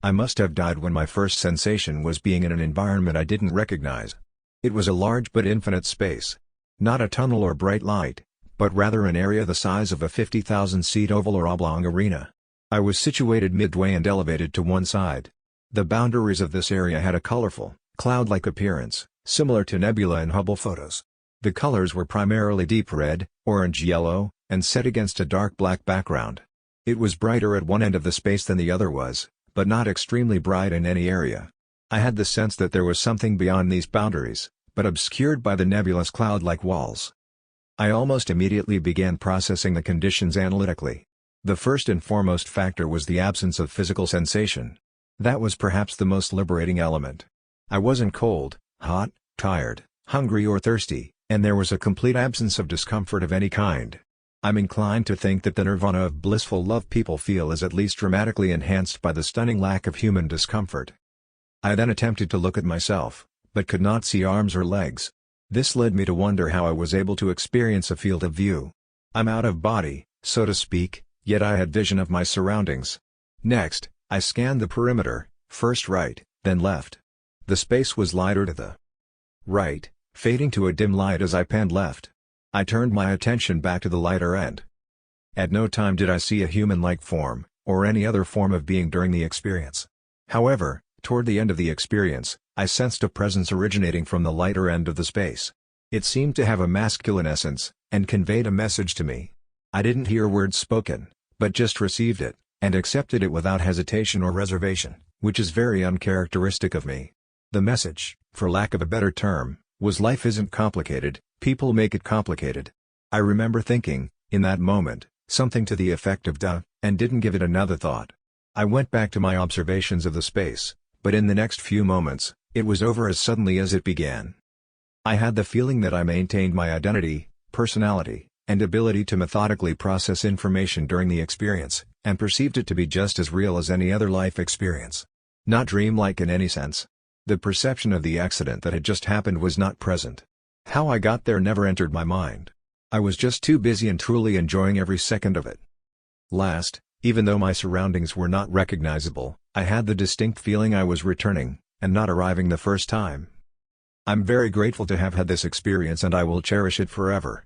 I must have died when my first sensation was being in an environment I didn't recognize. It was a large but infinite space. Not a tunnel or bright light, but rather an area the size of a 50,000-seat oval or oblong arena. I was situated midway and elevated to one side. The boundaries of this area had a colorful, cloud-like appearance, similar to nebula in Hubble photos. The colors were primarily deep red, orange-yellow, and set against a dark black background. It was brighter at one end of the space than the other was, but not extremely bright in any area. I had the sense that there was something beyond these boundaries, but obscured by the nebulous cloud-like walls. I almost immediately began processing the conditions analytically. The first and foremost factor was the absence of physical sensation. That was perhaps the most liberating element. I wasn't cold, hot, tired, hungry or thirsty, and there was a complete absence of discomfort of any kind. I'm inclined to think that the nirvana of blissful love people feel is at least dramatically enhanced by the stunning lack of human discomfort. I then attempted to look at myself, but could not see arms or legs. This led me to wonder how I was able to experience a field of view. I'm out of body, so to speak, yet I had vision of my surroundings. Next, I scanned the perimeter, first right, then left. The space was lighter to the right, fading to a dim light as I panned left. I turned my attention back to the lighter end. At no time did I see a human-like form, or any other form of being during the experience. However, toward the end of the experience, I sensed a presence originating from the lighter end of the space. It seemed to have a masculine essence, and conveyed a message to me. I didn't hear words spoken, but just received it, and accepted it without hesitation or reservation, which is very uncharacteristic of me. The message, for lack of a better term, was life isn't complicated, people make it complicated. I remember thinking, in that moment, something to the effect of duh, and didn't give it another thought. I went back to my observations of the space, but in the next few moments, it was over as suddenly as it began. I had the feeling that I maintained my identity, personality, and ability to methodically process information during the experience, and perceived it to be just as real as any other life experience. Not dreamlike in any sense. The perception of the accident that had just happened was not present. How I got there never entered my mind. I was just too busy and truly enjoying every second of it. Last, even though my surroundings were not recognizable, I had the distinct feeling I was returning, and not arriving the first time. I'm very grateful to have had this experience and I will cherish it forever.